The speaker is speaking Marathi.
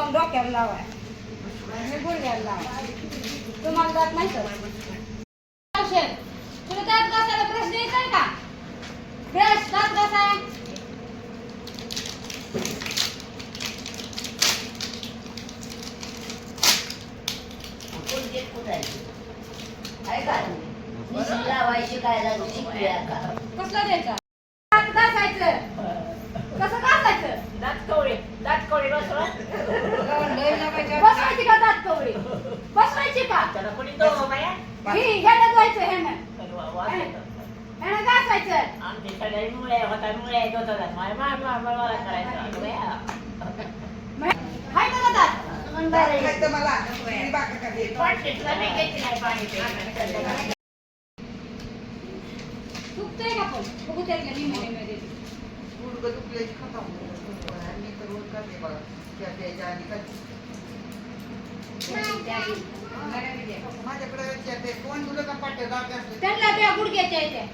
जाऊन डोक्याला लावाय मी गुडघ्याला लावाय तुम्हाला जात नाही तर तुला दात घासायला ब्रश द्यायचा का ब्रश दात घासाय कसला द्यायचा दात घासायचं कसं घासायचं दात कवळे बसवायची का दात कवळी बसवायची का त्याला कोणी तो बाया ह्यानं द्यायचं ह्यानं घासायचं आमच्या सगळ्या मुळे होतात मला करायचं हाय का दात दुखतंय का पण बघू त्यातल्या निमेमध्ये माझ्याकडे कोण तुला का पाट्या त्यांना त्या गुडघ्याच्या येत्या